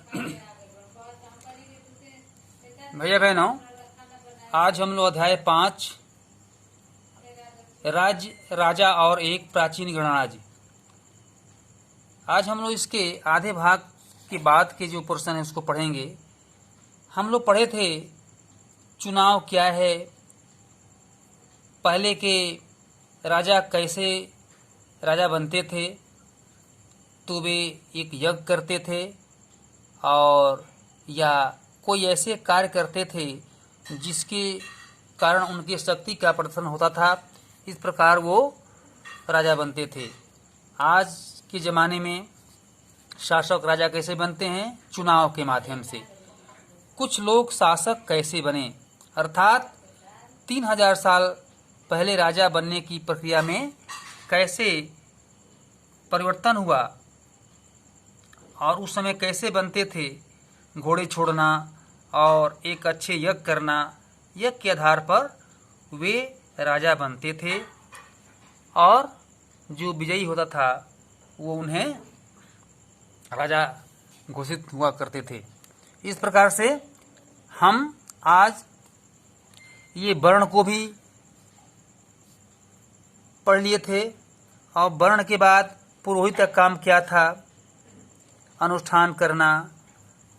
भैया बहनों, आज हम लोग अध्याय 5 राजा और एक प्राचीन गणराज्य। आज हम लोग इसके आधे भाग के बाद के जो पोर्शन है उसको पढ़ेंगे। हम लोग पढ़े थे चुनाव क्या है, पहले के राजा कैसे राजा बनते थे। तो वे एक यज्ञ करते थे और या कोई ऐसे कार्य करते थे जिसके कारण उनकी शक्ति का प्रदर्शन होता था। इस प्रकार वो राजा बनते थे। आज के ज़माने में शासक राजा कैसे बनते हैं? चुनाव के माध्यम से। कुछ लोग शासक कैसे बने, अर्थात 3000 साल पहले राजा बनने की प्रक्रिया में कैसे परिवर्तन हुआ और उस समय कैसे बनते थे। घोड़े छोड़ना और एक अच्छे यज्ञ करना, यज्ञ के आधार पर वे राजा बनते थे और जो विजयी होता था वो उन्हें राजा घोषित हुआ करते थे। इस प्रकार से हम आज ये वर्ण को भी पढ़ लिए थे और वर्ण के बाद पुरोहित का काम क्या था? अनुष्ठान करना,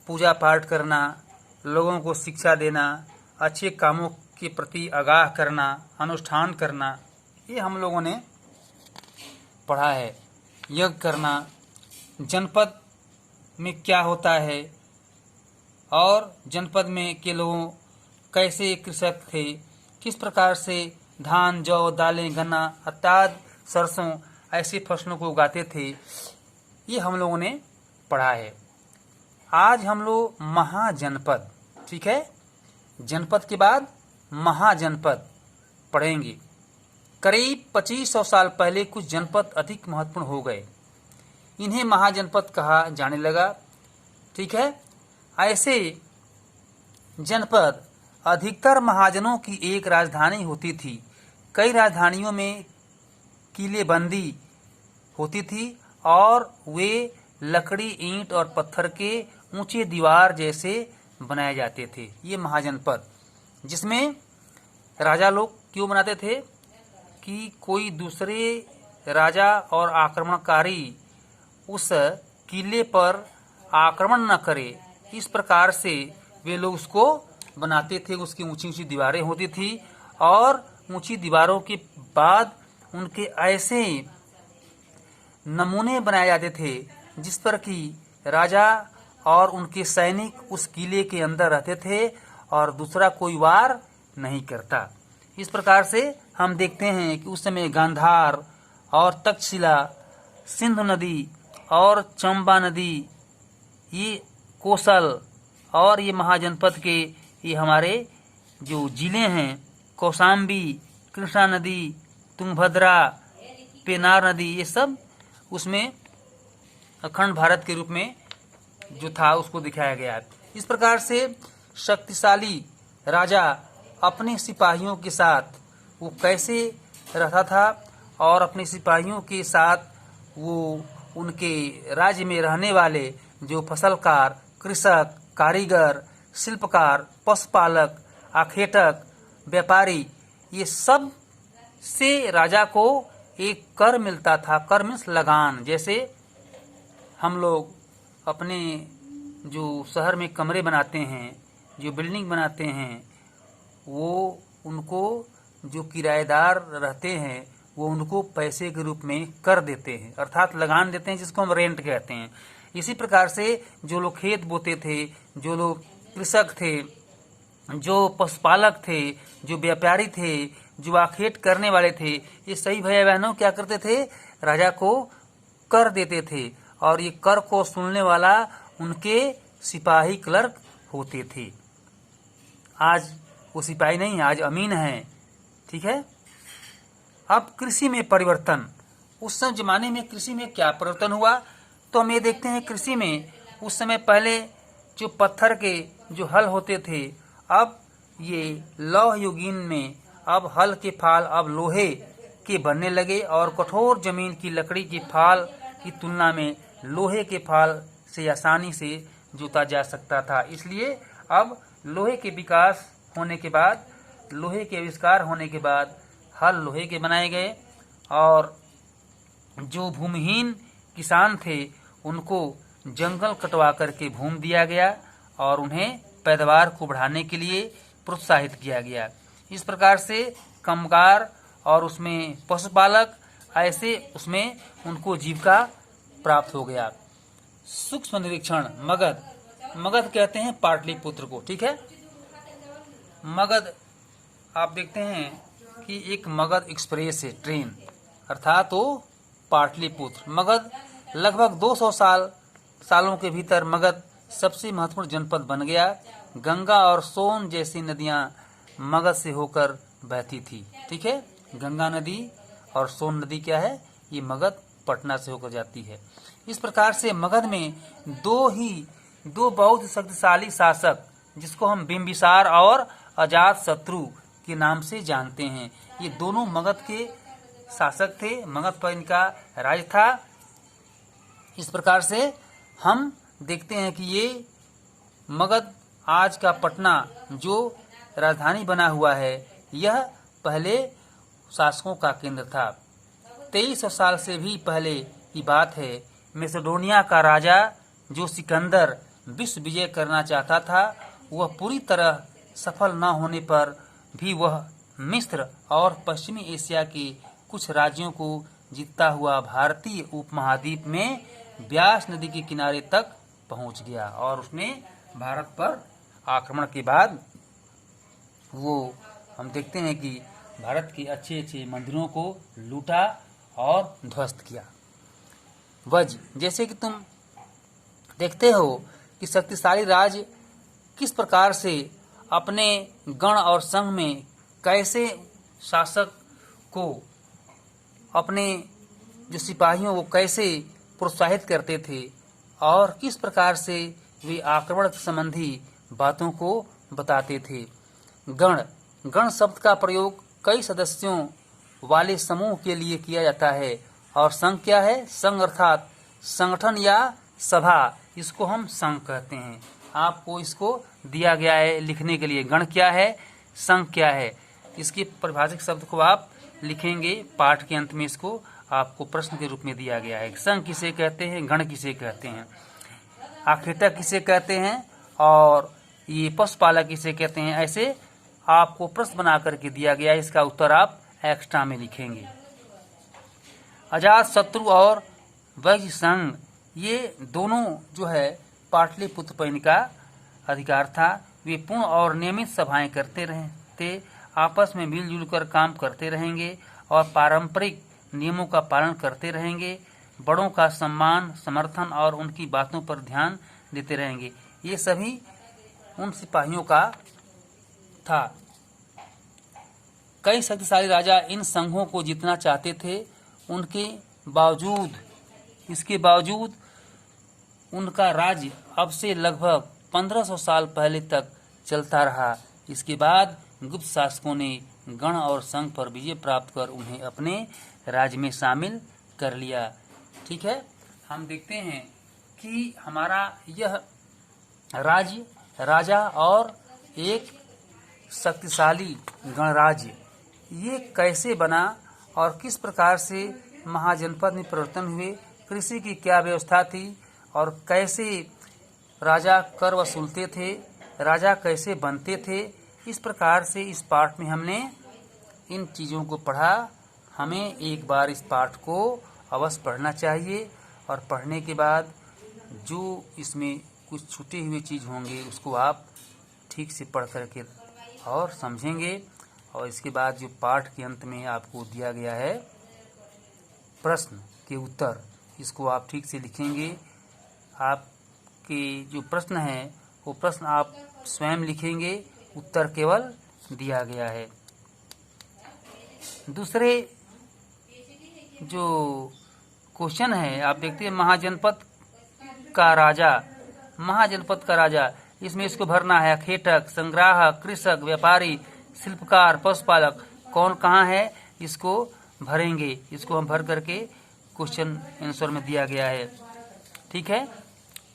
पूजा पाठ करना, लोगों को शिक्षा देना, अच्छे कामों के प्रति आगाह करना, अनुष्ठान करना, ये हम लोगों ने पढ़ा है। यज्ञ करना, जनपद में क्या होता है और जनपद में के लोग कैसे कृषक थे, किस प्रकार से धान, जौ, दालें, गन्ना इत्यादि सरसों ऐसी फसलों को उगाते थे, ये हम लोगों ने पढ़ा है। आज हम लोग महाजनपद, ठीक है, जनपद के बाद महाजनपद पढ़ेंगे। करीब 2500 साल पहले कुछ जनपद अधिक महत्वपूर्ण हो गए, इन्हें महाजनपद कहा जाने लगा, ठीक है। ऐसे जनपद अधिकतर महाजनों की एक राजधानी होती थी। कई राजधानियों में किलेबंदी होती थी और वे लकड़ी, ईंट और पत्थर के ऊंचे दीवार जैसे बनाए जाते थे। ये महाजनपद, जिसमें राजा लोग क्यों बनाते थे कि कोई दूसरे राजा और आक्रमणकारी उस किले पर आक्रमण न करे। इस प्रकार से वे लोग उसको बनाते थे। उसकी ऊंची ऊंची दीवारें होती थी और ऊंची दीवारों के बाद उनके ऐसे नमूने बनाए जाते थे जिस पर कि राजा और उनके सैनिक उस किले के अंदर रहते थे और दूसरा कोई वार नहीं करता। इस प्रकार से हम देखते हैं कि उस समय गांधार और तक्षशिला, सिंधु नदी और चंबा नदी, ये कोसल और ये महाजनपद के ये हमारे जो जिले हैं, कौशाम्बी, कृष्णा नदी, तुंगभद्रा, पेनार नदी, ये सब उसमें अखंड भारत के रूप में जो था उसको दिखाया गया है। इस प्रकार से शक्तिशाली राजा अपने सिपाहियों के साथ वो कैसे रहता था और अपने सिपाहियों के साथ वो उनके राज्य में रहने वाले जो फसलकार, कृषक, कारीगर, शिल्पकार, पशुपालक, आखेटक, व्यापारी, ये सब से राजा को एक कर मिलता था। कर मीन्स लगान। जैसे हम लोग अपने जो शहर में कमरे बनाते हैं, जो बिल्डिंग बनाते हैं, वो उनको जो किराएदार रहते हैं वो उनको पैसे के रूप में कर देते हैं, अर्थात लगान देते हैं, जिसको हम रेंट कहते हैं। इसी प्रकार से जो लोग खेत बोते थे, जो लोग कृषक थे, जो पशुपालक थे, जो व्यापारी थे, जो आखेट करने वाले थे, ये सही भाई बहनों क्या करते थे? राजा को कर देते थे और ये कर को सुनने वाला उनके सिपाही क्लर्क होते थे। आज वो सिपाही नहीं, आज अमीन है, ठीक है। अब कृषि में परिवर्तन। उस समय जमाने में कृषि में क्या परिवर्तन हुआ, तो हम ये देखते हैं कृषि में उस समय पहले जो पत्थर के जो हल होते थे, अब ये लौह युगीन में अब हल के फाल अब लोहे के बनने लगे और कठोर जमीन की लकड़ी के फाल की तुलना में लोहे के फाल से आसानी से जोता जा सकता था। इसलिए अब लोहे के विकास होने के बाद, लोहे के आविष्कार होने के बाद हल लोहे के बनाए गए और जो भूमिहीन किसान थे उनको जंगल कटवा करके भूमि दिया गया और उन्हें पैदावार को बढ़ाने के लिए प्रोत्साहित किया गया। इस प्रकार से कामगार और उसमें पशुपालक, ऐसे उसमें उनको जीविका प्राप्त हो गया। सूक्ष्म निरीक्षण मगध, मगध कहते हैं पाटलिपुत्र को, ठीक है। मगध आप देखते हैं कि एक मगध एक्सप्रेस है, ट्रेन, अर्थात वो पाटलिपुत्र। मगध लगभग 200 सालों के भीतर मगध सबसे महत्वपूर्ण जनपद बन गया। गंगा और सोन जैसी नदियां मगध से होकर बहती थी, ठीक है। गंगा नदी और सोन नदी क्या है, ये मगध पटना से होकर जाती है। इस प्रकार से मगध में दो बहुत शक्तिशाली शासक, जिसको हम बिंबिसार और अजात शत्रु के नाम से जानते हैं, ये दोनों मगध के शासक थे। मगध पर इनका राज था। इस प्रकार से हम देखते हैं कि ये मगध, आज का पटना जो राजधानी बना हुआ है, यह पहले शासकों का केंद्र था। 2300 साल से भी पहले की बात है। मैसेडोनिया का राजा जो सिकंदर विश्व विजय करना चाहता था, वह पूरी तरह सफल न होने पर भी वह मिस्र और पश्चिमी एशिया के कुछ राज्यों को जीतता हुआ भारतीय उपमहाद्वीप में ब्यास नदी के किनारे तक पहुंच गया और उसने भारत पर आक्रमण के बाद वो हम देखते हैं कि भारत के अच्छे अच्छे मंदिरों को लूटा और ध्वस्त किया। वज, जैसे कि तुम देखते हो कि शक्तिशाली राज्य किस प्रकार से अपने गण और संघ में कैसे शासक को, अपने जो सिपाहियों को कैसे प्रोत्साहित करते थे और किस प्रकार से वे आक्रमण संबंधी बातों को बताते थे। गण शब्द का प्रयोग कई सदस्यों वाले समूह के लिए किया जाता है और संघ क्या है, संघ अर्थात संगठन या सभा, इसको हम संघ कहते हैं। आपको इसको दिया गया है लिखने के लिए, गण क्या है, संघ क्या है, इसके परिभाषिक शब्द को आप लिखेंगे। पाठ के अंत में इसको आपको प्रश्न के रूप में दिया गया है। संघ किसे कहते हैं, गण किसे कहते हैं, आखेटक किसे कहते हैं और ये पशुपालक किसे कहते हैं, ऐसे आपको प्रश्न बना करके दिया गया है। इसका उत्तर आप एक्स्ट्रा में लिखेंगे। अजात शत्रु और वज्र संघ, ये दोनों जो है पाटलिपुत्र पर इनका अधिकार था। वे पूर्ण और नियमित सभाएं करते रहते, आपस में मिलजुल कर काम करते रहेंगे और पारंपरिक नियमों का पालन करते रहेंगे। बड़ों का सम्मान, समर्थन और उनकी बातों पर ध्यान देते रहेंगे। ये सभी उन सिपाहियों का था। कई शक्तिशाली राजा इन संघों को जीतना चाहते थे। इसके बावजूद उनका राज्य अब से लगभग 1500 साल पहले तक चलता रहा। इसके बाद गुप्त शासकों ने गण और संघ पर विजय प्राप्त कर उन्हें अपने राज्य में शामिल कर लिया। ठीक है, हम देखते हैं कि हमारा यह राज्य, राजा और एक शक्तिशाली गणराज्य, ये कैसे बना और किस प्रकार से महाजनपद में परिवर्तन हुए, कृषि की क्या व्यवस्था थी और कैसे राजा कर वसूलते थे, राजा कैसे बनते थे। इस प्रकार से इस पाठ में हमने इन चीज़ों को पढ़ा। हमें एक बार इस पाठ को अवश्य पढ़ना चाहिए और पढ़ने के बाद जो इसमें कुछ छूटे हुए चीज़ होंगे उसको आप ठीक से पढ़ करके और समझेंगे। और इसके बाद जो पाठ के अंत में आपको दिया गया है प्रश्न के उत्तर, इसको आप ठीक से लिखेंगे। आपके जो प्रश्न है वो प्रश्न आप स्वयं लिखेंगे, उत्तर केवल दिया गया है। दूसरे जो क्वेश्चन है आप देखते हैं, महाजनपद का राजा, इसमें इसको भरना है। खेटक, संग्राहक, कृषक, व्यापारी, शिल्पकार, पशुपालक, कौन कहाँ है इसको भरेंगे। इसको हम भर करके क्वेश्चन आंसर में दिया गया है। ठीक है,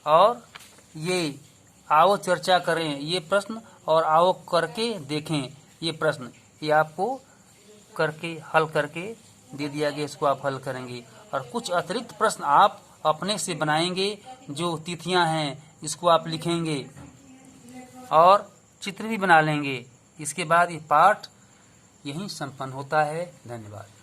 और ये आओ चर्चा करें ये प्रश्न, और आओ करके देखें ये प्रश्न, ये आपको करके हल करके दे दिया गया, इसको आप हल करेंगे। और कुछ अतिरिक्त प्रश्न आप अपने से बनाएंगे, जो तिथियां हैं इसको आप लिखेंगे और चित्र भी बना लेंगे। इसके बाद ये पाठ यहीं संपन्न होता है। धन्यवाद।